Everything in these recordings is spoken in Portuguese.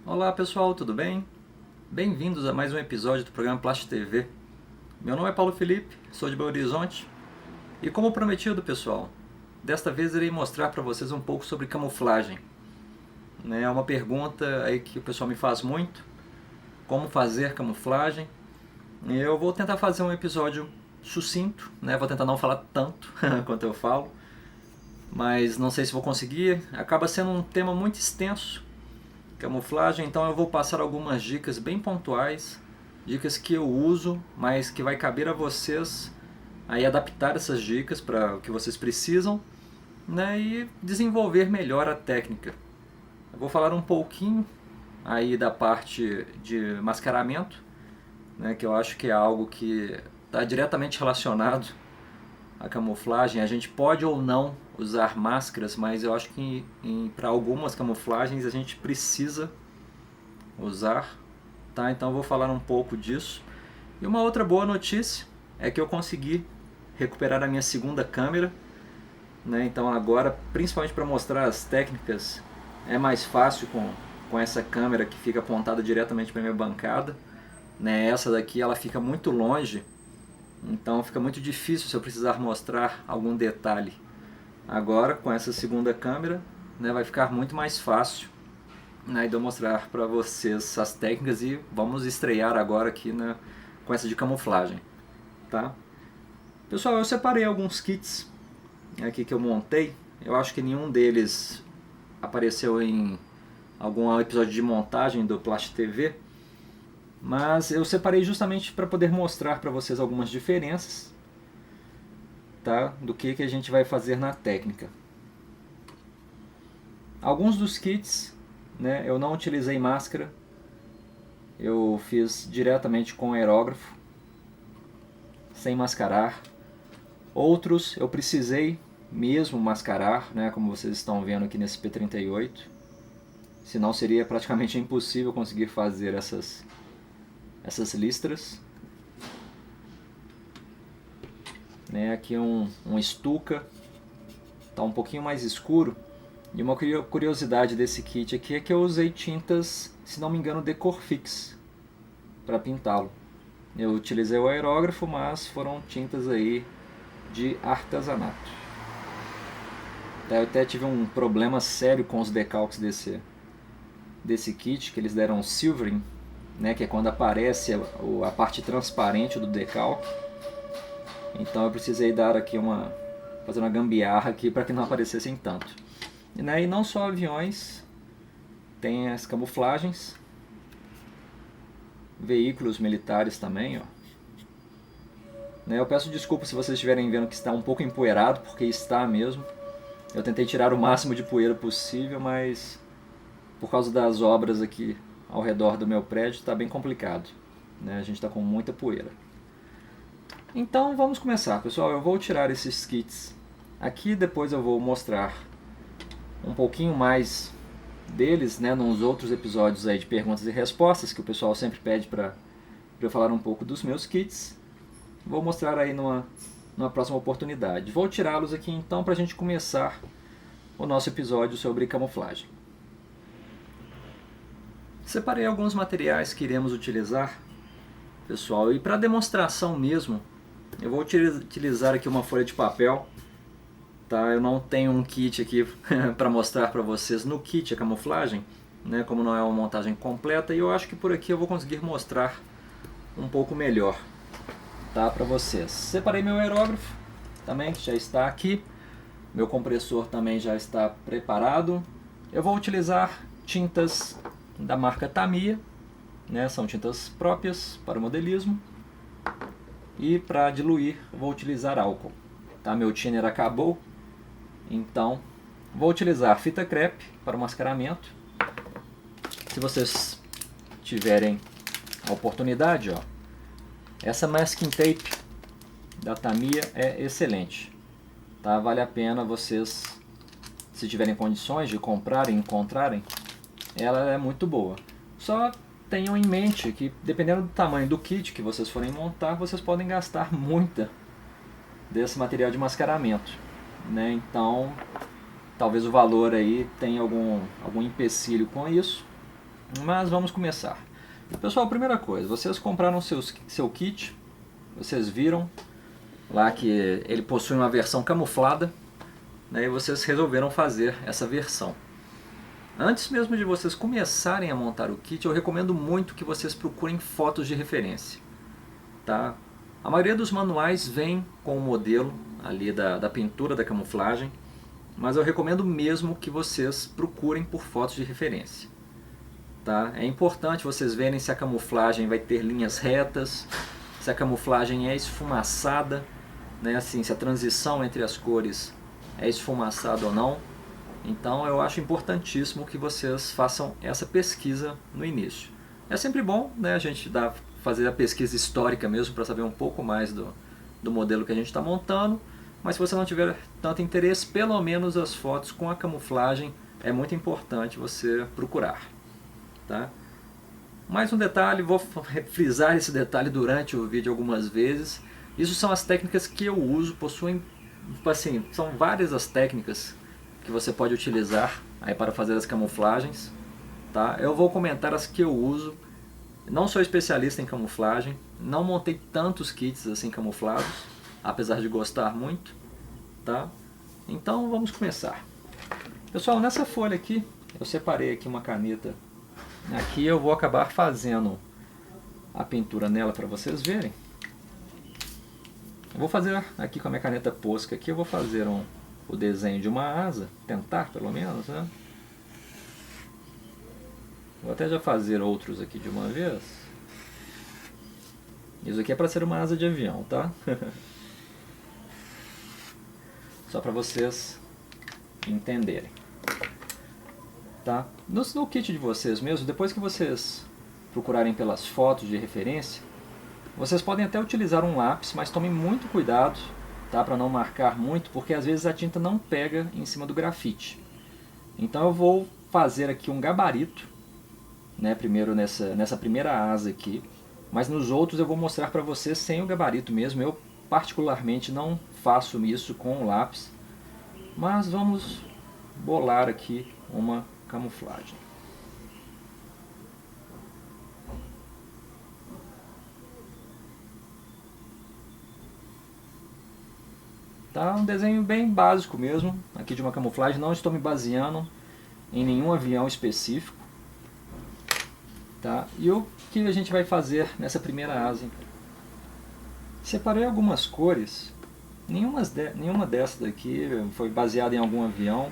Olá pessoal, tudo bem? Bem-vindos a mais um episódio do programa Plast TV. Meu nome é Paulo Felipe, sou de Belo Horizonte e, como prometido, pessoal, desta vez irei mostrar para vocês um pouco sobre camuflagem. É uma pergunta aí que o pessoal me faz muito: como fazer camuflagem? Eu vou tentar fazer um episódio sucinto, vou tentar não falar tanto quanto eu falo, mas não sei se vou conseguir. Acaba sendo um tema muito extenso, camuflagem, então eu vou passar algumas dicas bem pontuais, dicas que eu uso, mas que vai caber a vocês aí adaptar essas dicas para o que vocês precisam, e desenvolver melhor a técnica. Eu vou falar um pouquinho aí da parte de mascaramento, que eu acho que é algo que está diretamente relacionado à camuflagem. A gente pode ou não usar máscaras, mas eu acho que para algumas camuflagens a gente precisa usar, tá? Então eu vou falar um pouco disso. E uma outra boa notícia é que eu consegui recuperar a minha segunda câmera, Então agora, principalmente para mostrar as técnicas, é mais fácil com essa câmera que fica apontada diretamente para minha bancada, Essa daqui ela fica muito longe, então fica muito difícil se eu precisar mostrar algum detalhe. Agora com essa segunda câmera, vai ficar muito mais fácil, de eu mostrar para vocês as técnicas e vamos estrear agora aqui com essa de camuflagem, tá? Pessoal, eu separei alguns kits aqui que eu montei. Eu acho que nenhum deles apareceu em algum episódio de montagem do Plast TV, mas eu separei justamente para poder mostrar para vocês algumas diferenças, tá? Do que a gente vai fazer na técnica. Alguns dos kits, eu não utilizei máscara, eu fiz diretamente com aerógrafo, sem mascarar. Outros eu precisei mesmo mascarar, como vocês estão vendo aqui nesse P38, senão seria praticamente impossível conseguir fazer essas listras. Aqui um Stuka, está um pouquinho mais escuro. E uma curiosidade desse kit aqui é que eu usei tintas, se não me engano, Decorfix para pintá-lo. Eu utilizei o aerógrafo, mas foram tintas aí de artesanato. Eu até tive um problema sério com os decalques desse kit, que eles deram silvering, que é quando aparece a parte transparente do decalque. Então eu precisei fazer uma gambiarra aqui para que não aparecessem tanto. E não só aviões, tem as camuflagens, veículos militares também, ó. Eu peço desculpa se vocês estiverem vendo que está um pouco empoeirado, porque está mesmo. Eu tentei tirar o máximo de poeira possível, mas por causa das obras aqui ao redor do meu prédio está bem complicado, A gente está com muita poeira. Então vamos começar, pessoal. Eu vou tirar esses kits aqui, depois eu vou mostrar um pouquinho mais deles, nos outros episódios aí de perguntas e respostas, que o pessoal sempre pede para eu falar um pouco dos meus kits. Vou mostrar aí numa próxima oportunidade. Vou tirá-los aqui então para a gente começar o nosso episódio sobre camuflagem. Separei alguns materiais que iremos utilizar, pessoal, e para demonstração mesmo, eu vou utilizar aqui uma folha de papel, tá? Eu não tenho um kit aqui para mostrar para vocês no kit a camuflagem, como não é uma montagem completa, e eu acho que por aqui eu vou conseguir mostrar um pouco melhor, tá, para vocês. Separei meu aerógrafo também, que já está aqui. Meu compressor também já está preparado. Eu vou utilizar tintas da marca Tamiya, são tintas próprias para o modelismo. E para diluir, eu vou utilizar álcool. Tá? Meu thinner acabou, então vou utilizar fita crepe para o mascaramento. Se vocês tiverem a oportunidade, ó, essa masking tape da Tamiya é excelente, tá? Vale a pena vocês, se tiverem condições de comprarem e encontrarem, ela é muito boa. Só tenham em mente que, dependendo do tamanho do kit que vocês forem montar, vocês podem gastar muita desse material de mascaramento, Então talvez o valor aí tenha algum empecilho com isso, Mas vamos começar. Pessoal, primeira coisa, vocês compraram seu kit, vocês viram lá que ele possui uma versão camuflada, né, e vocês resolveram fazer essa versão. Antes mesmo de vocês começarem a montar o kit, eu recomendo muito que vocês procurem fotos de referência. Tá? A maioria dos manuais vem com o modelo ali da pintura da camuflagem, mas eu recomendo mesmo que vocês procurem por fotos de referência. Tá? É importante vocês verem se a camuflagem vai ter linhas retas, se a camuflagem é esfumaçada, né? Assim, se a transição entre as cores é esfumaçada ou não. Então eu acho importantíssimo que vocês façam essa pesquisa no início. É sempre bom, né, a gente fazer a pesquisa histórica mesmo para saber um pouco mais do modelo que a gente está montando, mas se você não tiver tanto interesse, pelo menos as fotos com a camuflagem é muito importante você procurar. Tá? Mais um detalhe, vou frisar esse detalhe durante o vídeo algumas vezes. Isso são as técnicas que eu uso, possuem, assim, são várias as técnicas que você pode utilizar aí para fazer as camuflagens. Tá? Eu vou comentar as que eu uso. Não sou especialista em camuflagem, não montei tantos kits assim camuflados, apesar de gostar muito. Tá? Então vamos começar. Pessoal, nessa folha aqui, eu separei aqui uma caneta. Aqui eu vou acabar fazendo a pintura nela para vocês verem. Eu vou fazer aqui com a minha caneta Posca aqui, eu vou fazer o desenho de uma asa, tentar pelo menos, né? Vou até já fazer outros aqui de uma vez. Isso aqui é para ser uma asa de avião, tá? Só para vocês entenderem. Tá? No kit de vocês mesmo, depois que vocês procurarem pelas fotos de referência, vocês podem até utilizar um lápis, mas tomem muito cuidado, tá? Para não marcar muito, porque às vezes a tinta não pega em cima do grafite. Então eu vou fazer aqui um gabarito, né? Primeiro nessa primeira asa aqui, mas nos outros eu vou mostrar para vocês sem o gabarito mesmo. Eu particularmente não faço isso com o lápis, mas vamos bolar aqui uma camuflagem. Tá um desenho bem básico mesmo, aqui de uma camuflagem. Não estou me baseando em nenhum avião específico. Tá? E o que a gente vai fazer nessa primeira asa? Separei algumas cores. Nenhuma dessas daqui foi baseada em algum avião.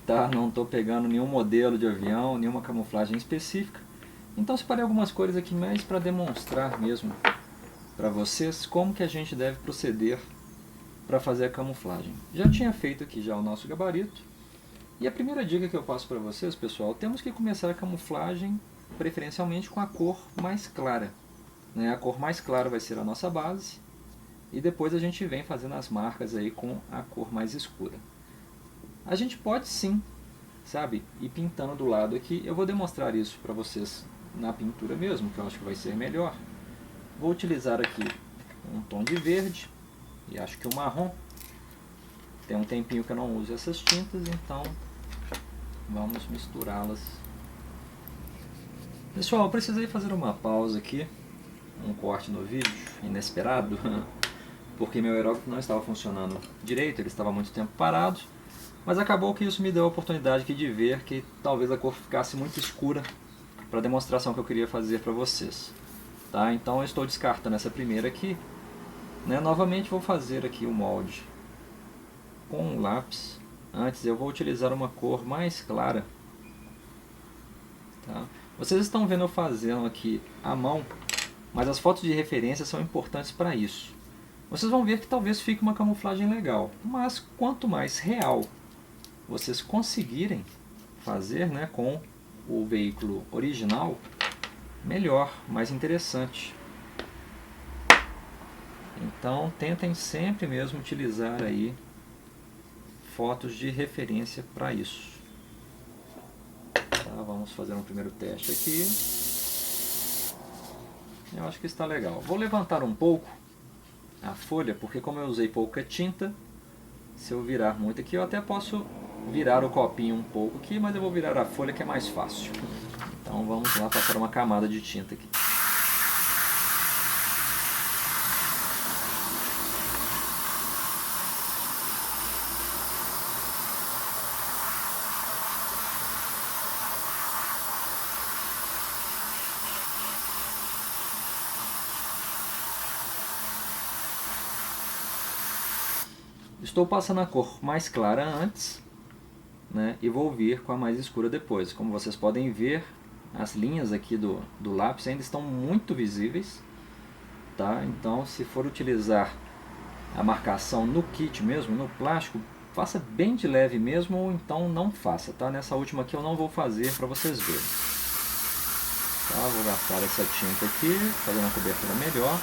Tá? Não estou pegando nenhum modelo de avião, nenhuma camuflagem específica. Então separei algumas cores aqui mais para demonstrar mesmo para vocês como que a gente deve proceder para fazer a camuflagem. Já tinha feito aqui já o nosso gabarito. E a primeira dica que eu passo para vocês, pessoal, temos que começar a camuflagem preferencialmente com a cor mais clara. Né? A cor mais clara vai ser a nossa base. E depois a gente vem fazendo as marcas aí com a cor mais escura. A gente pode sim, sabe, ir pintando do lado aqui. Eu vou demonstrar isso para vocês na pintura mesmo, que eu acho que vai ser melhor. Vou utilizar aqui um tom de verde e acho que o marrom. Tem um tempinho que eu não uso essas tintas, então vamos misturá-las. Pessoal, eu precisei fazer uma pausa aqui, um corte no vídeo, inesperado, porque meu aerógrafo não estava funcionando direito, ele estava há muito tempo parado. Mas acabou que isso me deu a oportunidade aqui de ver que talvez a cor ficasse muito escura para a demonstração que eu queria fazer para vocês. Tá? Então eu estou descartando essa primeira aqui. Né? Novamente vou fazer aqui o molde com um lápis. Antes eu vou utilizar uma cor mais clara. Tá? Vocês estão vendo eu fazendo aqui à mão, mas as fotos de referência são importantes para isso. Vocês vão ver que talvez fique uma camuflagem legal, mas quanto mais real vocês conseguirem fazer, né, com o veículo original, melhor, mais interessante. Então tentem sempre mesmo utilizar aí fotos de referência para isso. Tá, vamos fazer um primeiro teste aqui. Eu acho que está legal. Vou levantar um pouco a folha, porque como eu usei pouca tinta, se eu virar muito aqui, eu até posso virar o copinho um pouco aqui, mas eu vou virar a folha que é mais fácil. Então Então vamos lá passar uma camada de tinta aqui. Estou passando a cor mais clara antes, né, e vou vir com a mais escura depois. Como vocês podem ver, as linhas aqui do lápis ainda estão muito visíveis, tá? Então, se for utilizar a marcação no kit mesmo, no plástico, faça bem de leve mesmo, ou então não faça, tá? Nessa última aqui eu não vou fazer para vocês verem. Tá? Vou gastar essa tinta aqui, fazer uma cobertura melhor.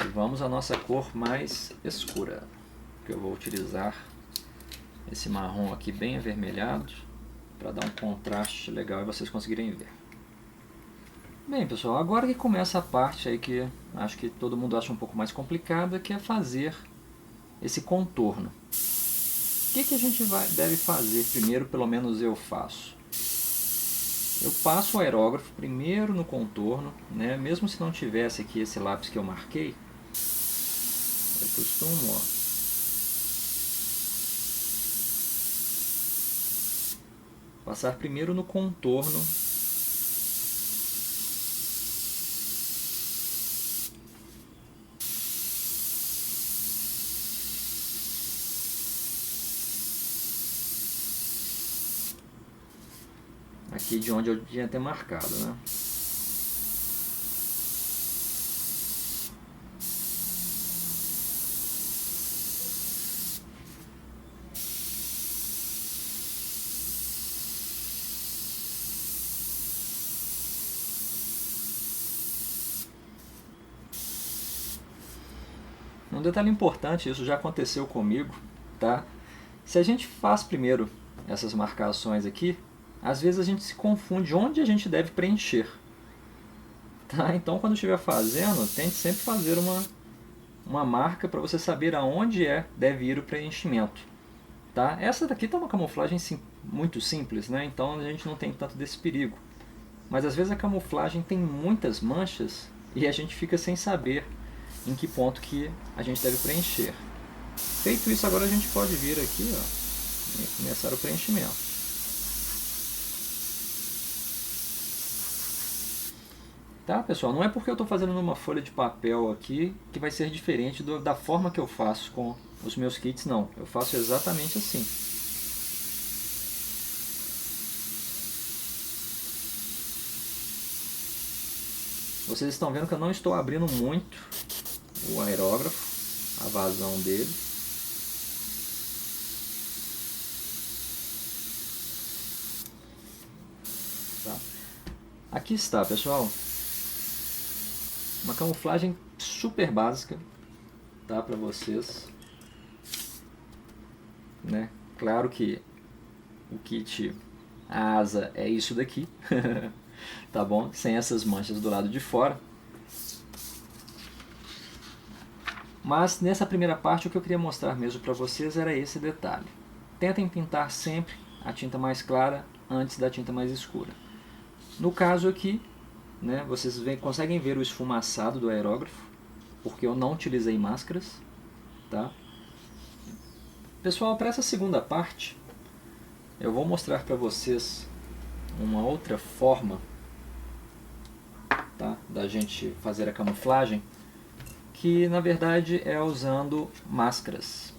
E vamos à nossa cor mais escura, que eu vou utilizar esse marrom aqui bem avermelhado, para dar um contraste legal e vocês conseguirem ver. Bem, pessoal, agora que começa a parte aí que acho que todo mundo acha um pouco mais complicada, que é fazer esse contorno. O que a gente deve fazer primeiro, pelo menos eu faço? Eu passo o aerógrafo primeiro no contorno, né? Mesmo se não tivesse aqui esse lápis que eu marquei, eu costumo, passar primeiro no contorno aqui de onde eu tinha até marcado, né? Um detalhe importante, isso já aconteceu comigo, tá? Se a gente faz primeiro essas marcações aqui, às vezes a gente se confunde onde a gente deve preencher, tá? Então quando estiver fazendo, tente sempre fazer uma marca para você saber aonde deve ir o preenchimento, tá? Essa daqui tá uma camuflagem muito simples, né? Então a gente não tem tanto desse perigo. Mas às vezes a camuflagem tem muitas manchas e a gente fica sem saber em que ponto que a gente deve preencher. Feito isso, agora a gente pode vir aqui, ó, e começar o preenchimento. Tá, pessoal? Não é porque eu estou fazendo numa folha de papel aqui que vai ser diferente da forma que eu faço com os meus kits, não. Eu faço exatamente assim. Vocês estão vendo que eu não estou abrindo muito o aerógrafo, a vazão dele. Tá. Aqui está, pessoal, uma camuflagem super básica, tá, para vocês, né? Claro que o kit, a asa é isso daqui, tá bom? Sem essas manchas do lado de fora. Mas nessa primeira parte o que eu queria mostrar mesmo para vocês era esse detalhe. Tentem pintar sempre a tinta mais clara antes da tinta mais escura. No caso aqui, né, vocês conseguem ver o esfumaçado do aerógrafo, porque eu não utilizei máscaras, tá? Pessoal, para essa segunda parte, eu vou mostrar para vocês uma outra forma, tá, da gente fazer a camuflagem, que na verdade é usando máscaras.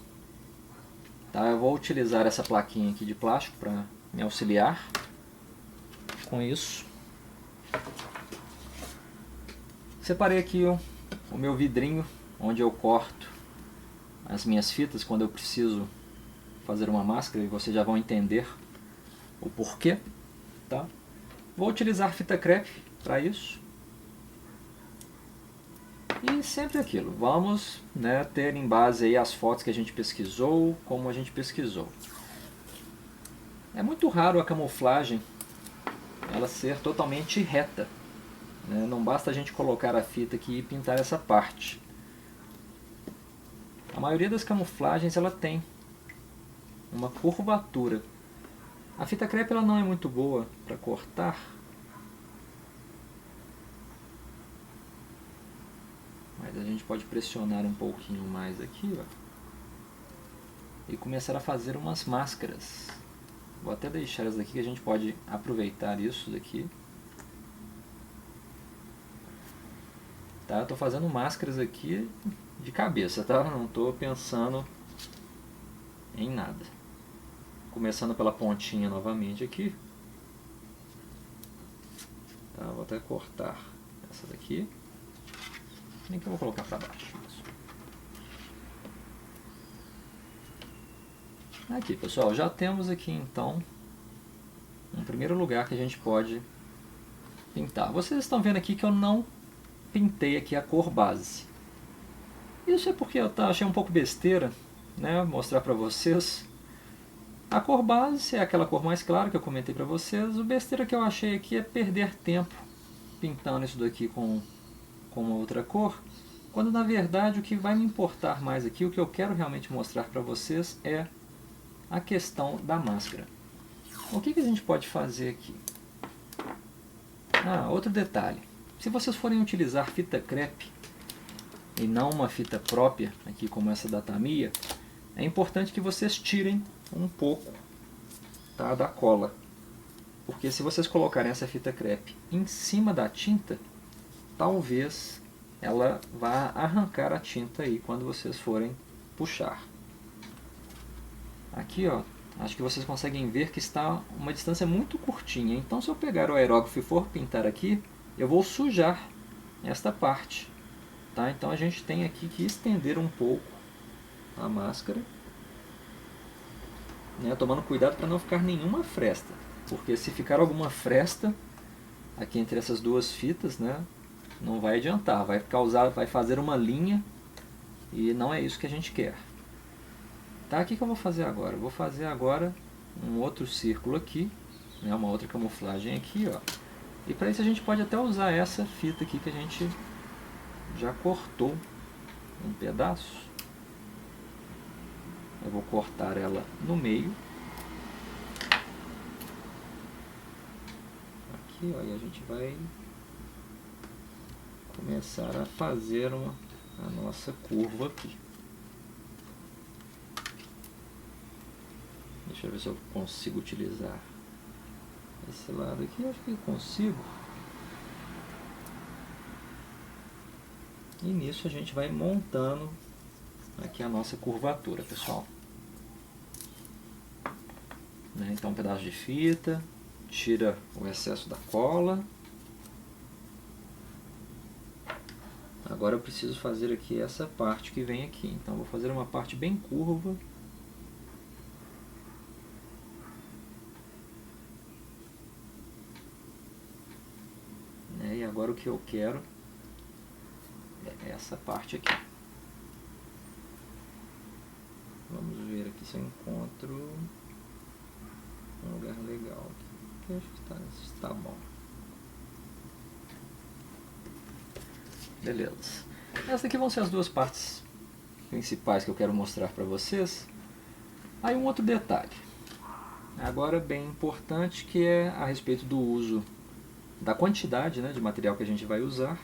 Tá, eu vou utilizar essa plaquinha aqui de plástico para me auxiliar com isso. Separei aqui o meu vidrinho onde eu corto as minhas fitas quando eu preciso fazer uma máscara, e vocês já vão entender o porquê, tá? Vou utilizar fita crepe para isso. E sempre aquilo, vamos, né, ter em base aí as fotos que a gente pesquisou, como a gente pesquisou. É muito raro a camuflagem ela ser totalmente reta, né? Não basta a gente colocar a fita aqui e pintar essa parte. A maioria das camuflagens ela tem uma curvatura. A fita crepe ela não é muito boa para cortar, mas a gente pode pressionar um pouquinho mais aqui, ó, e começar a fazer umas máscaras. Vou até deixar essa daqui que a gente pode aproveitar isso daqui. Tá, eu tô fazendo máscaras aqui de cabeça, tá? Não tô pensando em nada. Começando pela pontinha novamente aqui. Tá, vou até cortar essa daqui. Nem que eu vou colocar para baixo. Isso. Aqui, pessoal, já temos aqui então um primeiro lugar que a gente pode pintar. Vocês estão vendo aqui que eu não pintei aqui a cor base. Isso é porque eu achei um pouco besteira, né, mostrar para vocês. A cor base é aquela cor mais clara que eu comentei para vocês. O besteira que eu achei aqui é perder tempo pintando isso daqui com uma outra cor, quando na verdade o que vai me importar mais aqui, o que eu quero realmente mostrar para vocês é a questão da máscara. O que a gente pode fazer aqui? Outro detalhe. Se vocês forem utilizar fita crepe e não uma fita própria, aqui como essa da Tamiya, é importante que vocês tirem um pouco, tá, da cola. Porque se vocês colocarem essa fita crepe em cima da tinta, talvez ela vá arrancar a tinta aí quando vocês forem puxar. Aqui, ó, acho que vocês conseguem ver que está uma distância muito curtinha. Então, se eu pegar o aerógrafo e for pintar aqui, eu vou sujar esta parte. Tá? Então, a gente tem aqui que estender um pouco a máscara, né, tomando cuidado para não ficar nenhuma fresta. Porque se ficar alguma fresta aqui entre essas duas fitas, né, não vai adiantar. Vai fazer uma linha e não é isso que a gente quer. Tá, o que eu vou fazer agora? Eu vou fazer agora um outro círculo aqui, né, uma outra camuflagem aqui, ó. E para isso a gente pode até usar essa fita aqui que a gente já cortou um pedaço. Eu vou cortar ela no meio. Aqui, ó, e a gente vai começar a fazer a nossa curva aqui. Deixa eu ver se eu consigo utilizar esse lado aqui. Acho que consigo. E nisso a gente vai montando aqui a nossa curvatura, pessoal. Né? Então um pedaço de fita, tira o excesso da cola. Agora eu preciso fazer aqui essa parte que vem aqui. Então vou fazer uma parte bem curva. E agora o que eu quero é essa parte aqui. Vamos ver aqui se eu encontro um lugar legal aqui. Acho que está bom. Beleza. Essas aqui vão ser as duas partes principais que eu quero mostrar para vocês. Aí um outro detalhe, agora bem importante, que é a respeito do uso da quantidade, né, de material que a gente vai usar.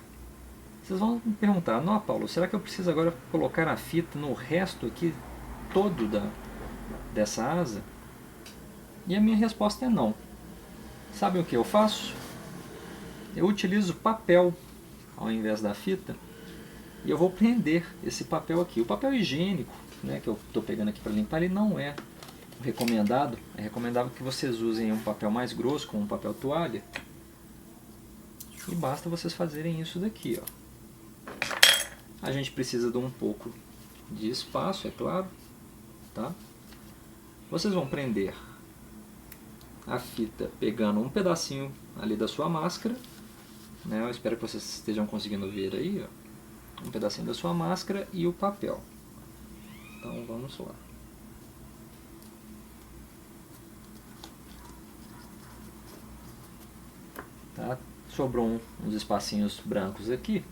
Vocês vão me perguntar: não, Paulo, será que eu preciso agora colocar a fita no resto aqui todo dessa asa? E a minha resposta é não. Sabem o que eu faço? Eu utilizo papel ao invés da fita e eu vou prender esse papel aqui. O papel higiênico, né, que eu estou pegando aqui para limpar, ele não é recomendado. É recomendável que vocês usem um papel mais grosso, como um papel toalha. E basta vocês fazerem isso daqui, ó. A gente precisa de um pouco de espaço, é claro, tá? Vocês vão prender a fita pegando um pedacinho ali da sua máscara, né? Eu espero que vocês estejam conseguindo ver aí, ó. Um pedacinho da sua máscara e o papel. Então vamos lá. Tá? Sobrou uns espacinhos brancos aqui.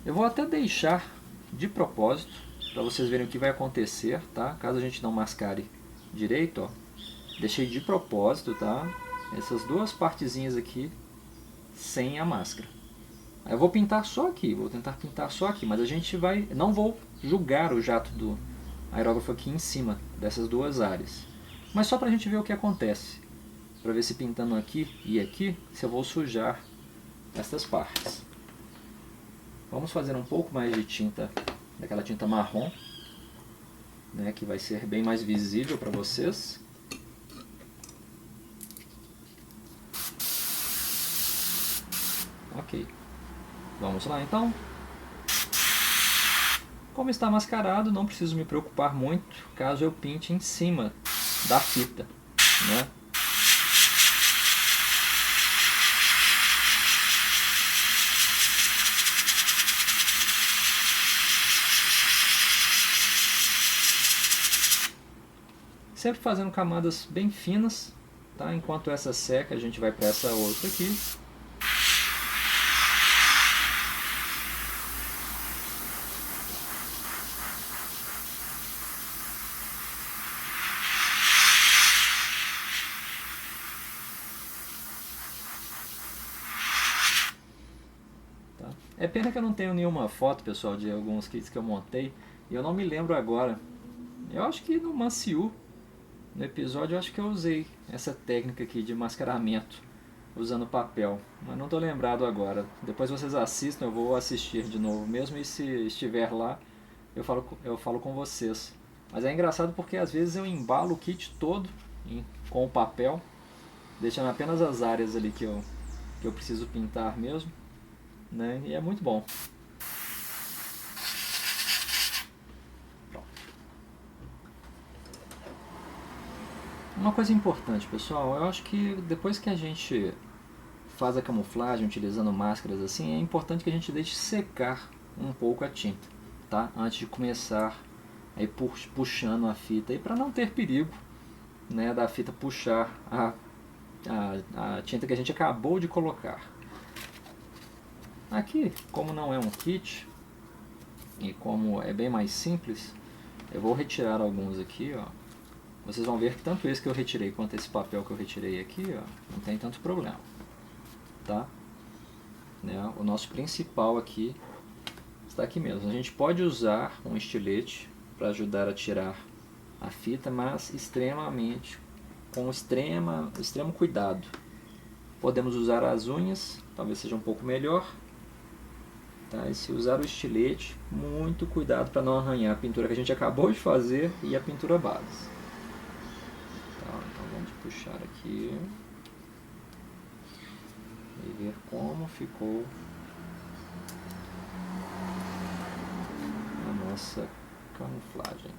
Eu vou até deixar de propósito para vocês verem o que vai acontecer, tá? Caso a gente não mascare direito, ó, deixei de propósito, tá? Essas duas partezinhas aqui sem a máscara. Aí eu vou pintar só aqui, vou tentar pintar só aqui, mas a gente vai, não vou jogar o jato do aerógrafo aqui em cima dessas duas áreas. Mas só para a gente ver o que acontece, para ver se pintando aqui e aqui, se eu vou sujar essas partes. Vamos fazer um pouco mais de tinta, daquela tinta marrom, né, que vai ser bem mais visível para vocês. Ok, vamos lá então. Como está mascarado, não preciso me preocupar muito caso eu pinte em cima da fita, né? Sempre fazendo camadas bem finas, tá? Enquanto essa seca, a gente vai para essa outra aqui. Tá? É pena que eu não tenho nenhuma foto, pessoal, de alguns kits que eu montei, e eu não me lembro agora. Eu acho que no Manciú, no episódio, eu acho que eu usei essa técnica aqui de mascaramento usando papel, mas não estou lembrado agora. Depois vocês assistam, eu vou assistir de novo mesmo, e se estiver lá eu falo com vocês. Mas é engraçado porque às vezes eu embalo o kit todo com o papel, deixando apenas as áreas ali que eu preciso pintar mesmo, né? E é muito bom. Uma coisa importante, pessoal, eu acho que depois que a gente faz a camuflagem utilizando máscaras assim, é importante que a gente deixe secar um pouco a tinta, tá? Antes de começar aí puxando a fita, para não ter perigo, né, da fita puxar a tinta que a gente acabou de colocar. Aqui, como não é um kit e como é bem mais simples, eu vou retirar alguns aqui, ó. Vocês vão ver que tanto esse que eu retirei quanto esse papel que eu retirei aqui, ó, não tem tanto problema, tá? Né? O nosso principal aqui está aqui mesmo. A gente pode usar um estilete para ajudar a tirar a fita, mas com extremo cuidado. Podemos usar as unhas, talvez seja um pouco melhor. Tá? E se usar o estilete, muito cuidado para não arranhar a pintura que a gente acabou de fazer e a pintura base. Então vamos puxar aqui e ver como ficou a nossa camuflagem.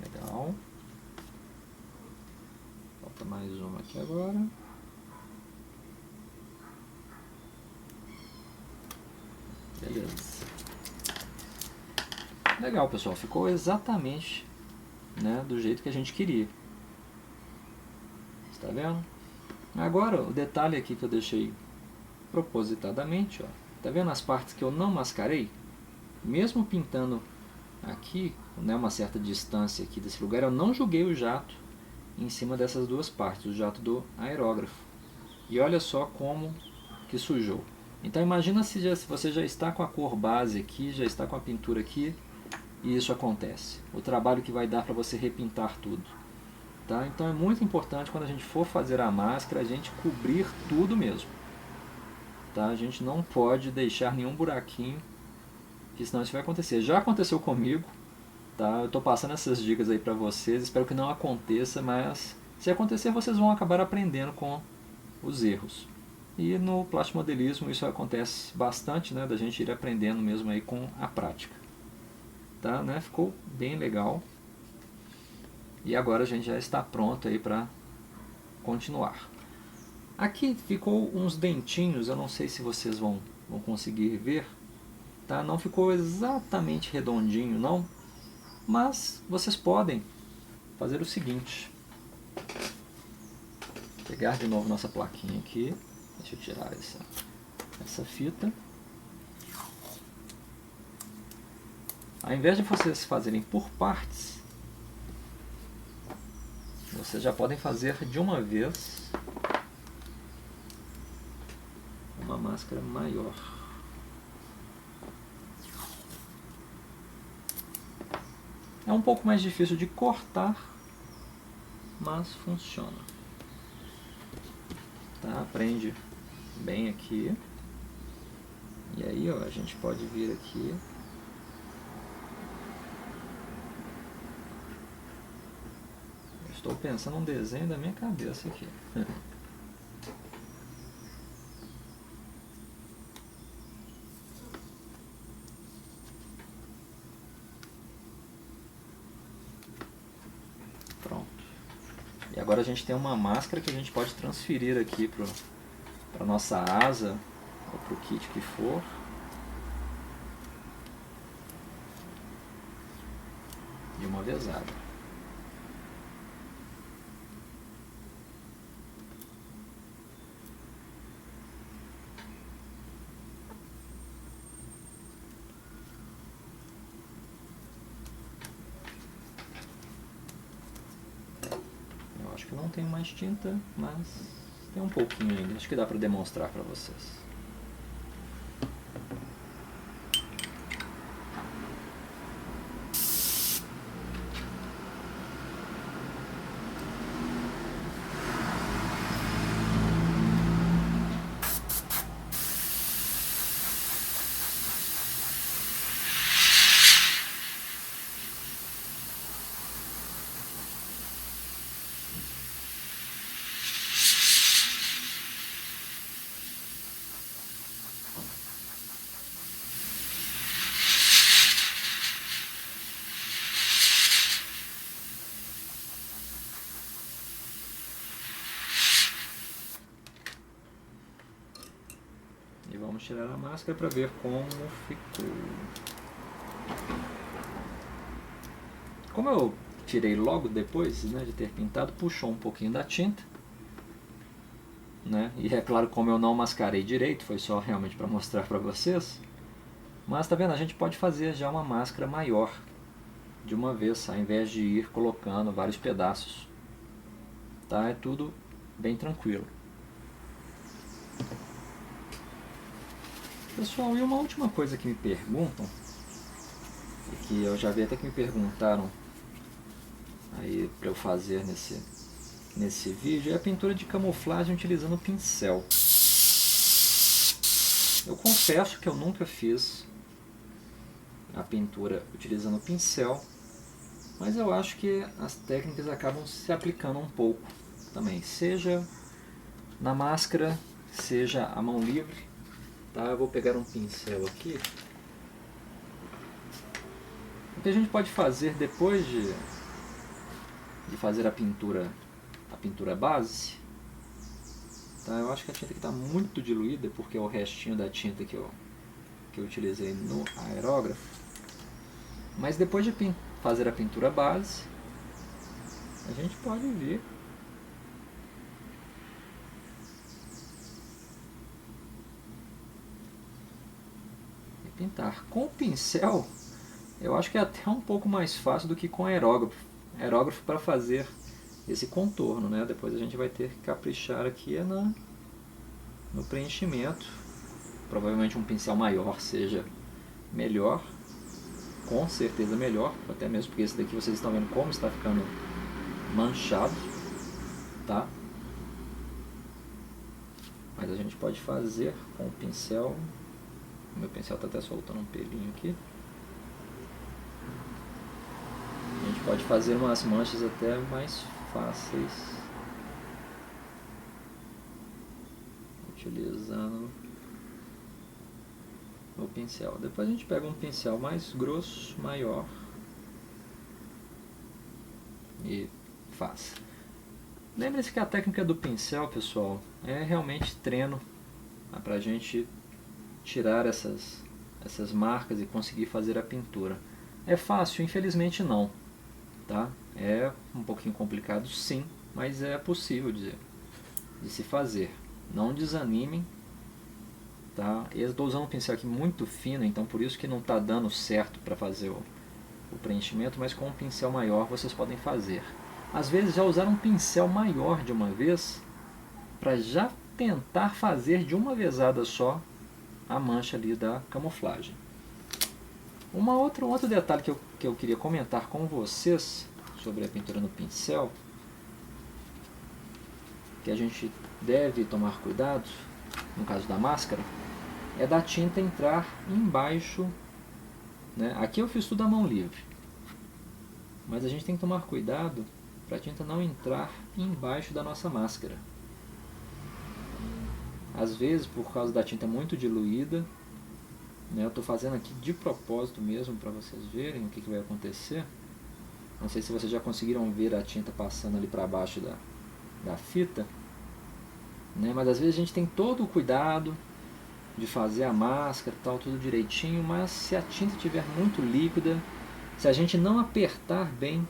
Legal. Falta mais uma aqui agora. Beleza. Legal, pessoal. Ficou exatamente, né, do jeito que a gente queria. Está vendo? Agora, o detalhe aqui que eu deixei propositadamente, ó. Tá vendo as partes que eu não mascarei? Mesmo pintando aqui, né, uma certa distância aqui desse lugar, eu não joguei o jato em cima dessas duas partes, o jato do aerógrafo. E olha só como que sujou. Então imagina se você já está com a cor base aqui, já está com a pintura aqui, e isso acontece. O trabalho que vai dar para você repintar tudo. Tá? Então é muito importante quando a gente for fazer a máscara, a gente cobrir tudo mesmo. Tá? A gente não pode deixar nenhum buraquinho, porque senão isso vai acontecer. Já aconteceu comigo, tá? Eu estou passando essas dicas aí para vocês, espero que não aconteça, mas se acontecer vocês vão acabar aprendendo com os erros. E no plastimodelismo isso acontece bastante, né? Da gente ir aprendendo mesmo aí com a prática. Tá? Né? Ficou bem legal. E agora a gente já está pronto aí para continuar. Aqui ficou uns dentinhos, eu não sei se vocês vão conseguir ver. Tá? Não ficou exatamente redondinho, não. Mas vocês podem fazer o seguinte: pegar de novo nossa plaquinha aqui, deixa eu tirar essa fita. Ao invés de vocês fazerem por partes, vocês já podem fazer de uma vez uma máscara maior. É um pouco mais difícil de cortar, mas funciona. Tá? Prende bem aqui. E aí, ó, a gente pode vir aqui. Eu estou pensando um desenho da minha cabeça aqui. Pronto. E agora a gente tem uma máscara que a gente pode transferir aqui para a nossa asa ou para o kit que for. De uma vezada. Eu acho que não tem mais tinta, mas tem um pouquinho ainda. Acho que dá para demonstrar para vocês. E vamos tirar a máscara para ver como ficou. Como eu tirei logo depois, né, de ter pintado, puxou um pouquinho da tinta, né? E é claro, como eu não mascarei direito, foi só realmente para mostrar para vocês. Mas tá vendo, a gente pode fazer já uma máscara maior de uma vez, ao invés de ir colocando vários pedaços. Tá? É tudo bem tranquilo. Pessoal, e uma última coisa que me perguntam, e que eu já vi até que me perguntaram aí para eu fazer nesse vídeo, é a pintura de camuflagem utilizando pincel. Eu confesso que eu nunca fiz a pintura utilizando pincel, mas eu acho que as técnicas acabam se aplicando um pouco também, seja na máscara, seja a mão livre. Tá, eu vou pegar um pincel aqui. O que a gente pode fazer depois de fazer a pintura base, tá? Eu acho que a tinta aqui está muito diluída, porque é o restinho da tinta que eu utilizei no aerógrafo. Mas depois de fazer a pintura base, a gente pode vir pintar. Com o pincel, eu acho que é até um pouco mais fácil do que com aerógrafo. Aerógrafo para fazer esse contorno, né? Depois a gente vai ter que caprichar aqui no preenchimento. Provavelmente um pincel maior seja melhor, com certeza melhor, até mesmo porque esse daqui vocês estão vendo como está ficando manchado, tá? Mas a gente pode fazer com o pincel. O meu pincel está até soltando um pelinho aqui. A gente pode fazer umas manchas até mais fáceis utilizando o pincel. Depois a gente pega um pincel mais grosso, maior, e faz. Lembre-se que a técnica do pincel, pessoal, é realmente treino para a gente tirar essas marcas e conseguir fazer a pintura. É fácil? Infelizmente não, tá? É um pouquinho complicado sim, mas é possível de se fazer. Não desanimem, tá? Eu estou usando um pincel aqui muito fino, então por isso que não está dando certo para fazer o preenchimento, mas com um pincel maior vocês podem fazer. Às vezes já usar um pincel maior de uma vez, para já tentar fazer de uma vezada só a mancha ali da camuflagem. Um outro detalhe que eu queria comentar com vocês sobre a pintura no pincel, que a gente deve tomar cuidado, no caso da máscara, é da tinta entrar embaixo, né? Aqui eu fiz tudo à mão livre, mas a gente tem que tomar cuidado para a tinta não entrar embaixo da nossa máscara. Às vezes, por causa da tinta muito diluída, né, eu estou fazendo aqui de propósito mesmo para vocês verem o que vai acontecer. Não sei se vocês já conseguiram ver a tinta passando ali para baixo da fita, né, mas às vezes a gente tem todo o cuidado de fazer a máscara, tal, tudo direitinho, mas se a tinta estiver muito líquida, se a gente não apertar bem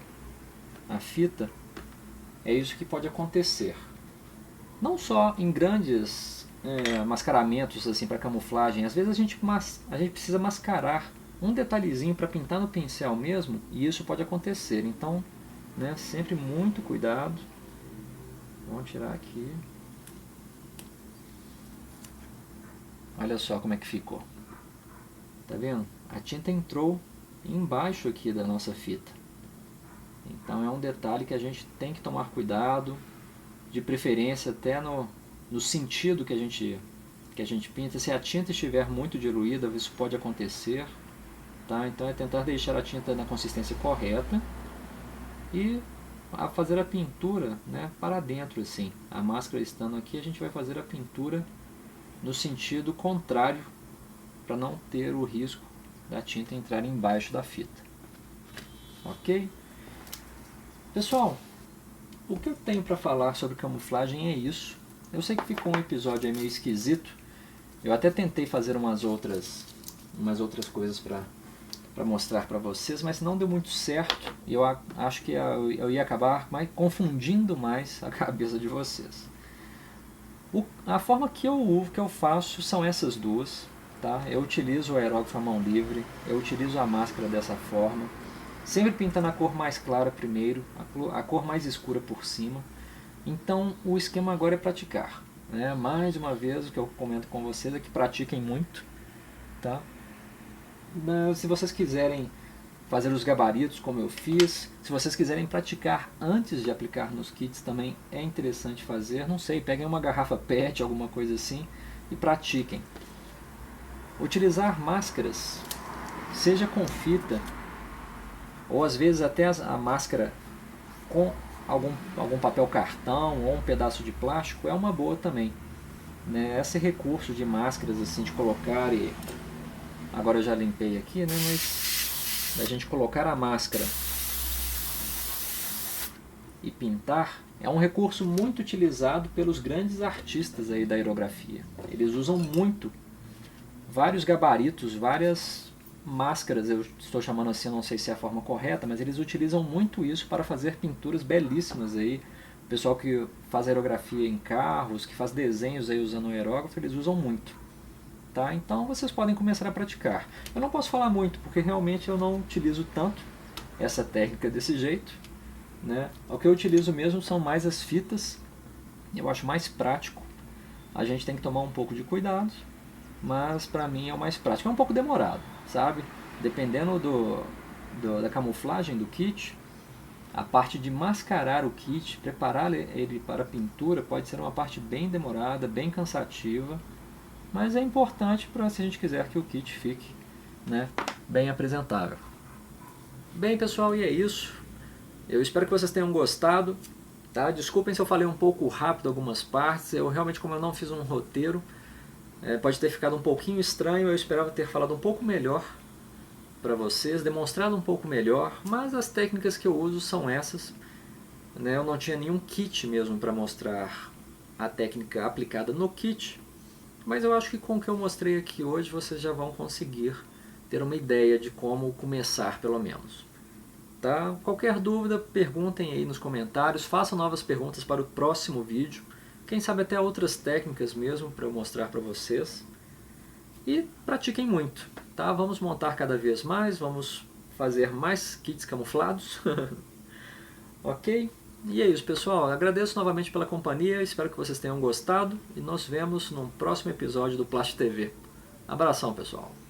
a fita, é isso que pode acontecer. Não só em grandes mascaramentos assim para camuflagem, às vezes a gente precisa mascarar um detalhezinho para pintar no pincel mesmo, e isso pode acontecer. Então, né, sempre muito cuidado. Vamos tirar aqui. Olha só como é que ficou. Tá vendo? A tinta entrou embaixo aqui da nossa fita. Então é um detalhe que a gente tem que tomar cuidado, de preferência até no sentido que a gente pinta. Se a tinta estiver muito diluída, isso pode acontecer, tá? Então é tentar deixar a tinta na consistência correta e fazer a pintura, né, para dentro assim. A máscara estando aqui, a gente vai fazer a pintura no sentido contrário, para não ter o risco da tinta entrar embaixo da fita. Ok? Pessoal, o que eu tenho para falar sobre camuflagem é isso. Eu sei que ficou um episódio aí meio esquisito. Eu até tentei fazer umas outras coisas para mostrar para vocês, mas não deu muito certo. E eu acho que eu ia acabar confundindo mais a cabeça de vocês. A forma que eu faço são essas duas. Tá? Eu utilizo o aerógrafo à mão livre, eu utilizo a máscara dessa forma, sempre pintando a cor mais clara primeiro, a cor mais escura por cima. Então o esquema agora é praticar, né? Mais uma vez o que eu comento com vocês é que pratiquem muito, tá? Se vocês quiserem fazer os gabaritos como eu fiz, se vocês quiserem praticar antes de aplicar nos kits também é interessante fazer. Não sei, peguem uma garrafa PET, alguma coisa assim, e pratiquem. Utilizar máscaras, seja com fita, ou às vezes até a máscara com algum papel cartão ou um pedaço de plástico, é uma boa também, né? Esse recurso de máscaras assim, de colocar agora eu já limpei aqui, né? Mas da gente colocar a máscara e pintar é um recurso muito utilizado pelos grandes artistas aí da aerografia. Eles usam muito vários gabaritos, várias máscaras, eu estou chamando assim, não sei se é a forma correta, mas eles utilizam muito isso para fazer pinturas belíssimas aí. O pessoal que faz aerografia em carros, que faz desenhos aí usando o aerógrafo, eles usam muito. Tá? Então vocês podem começar a praticar. Eu não posso falar muito, porque realmente eu não utilizo tanto essa técnica desse jeito, né? O que eu utilizo mesmo são mais as fitas, eu acho mais prático. A gente tem que tomar um pouco de cuidado, mas para mim é o mais prático. É um pouco demorado, sabe? Dependendo da camuflagem do kit, a parte de mascarar o kit, preparar ele para a pintura, pode ser uma parte bem demorada, bem cansativa, mas é importante para se a gente quiser que o kit fique, né, bem apresentável. Bem, pessoal, e é isso. Eu espero que vocês tenham gostado. Tá? Desculpem se eu falei um pouco rápido algumas partes. Eu realmente, como eu não fiz um roteiro, pode ter ficado um pouquinho estranho. Eu esperava ter falado um pouco melhor para vocês, demonstrado um pouco melhor, mas as técnicas que eu uso são essas, né? Eu não tinha nenhum kit mesmo para mostrar a técnica aplicada no kit, mas eu acho que com o que eu mostrei aqui hoje vocês já vão conseguir ter uma ideia de como começar pelo menos. Tá? Qualquer dúvida, perguntem aí nos comentários, façam novas perguntas para o próximo vídeo, quem sabe até outras técnicas mesmo para eu mostrar para vocês. E pratiquem muito, tá? Vamos montar cada vez mais, vamos fazer mais kits camuflados. Ok? E é isso, pessoal. Agradeço novamente pela companhia, espero que vocês tenham gostado e nos vemos num próximo episódio do Plast TV. Abração, pessoal.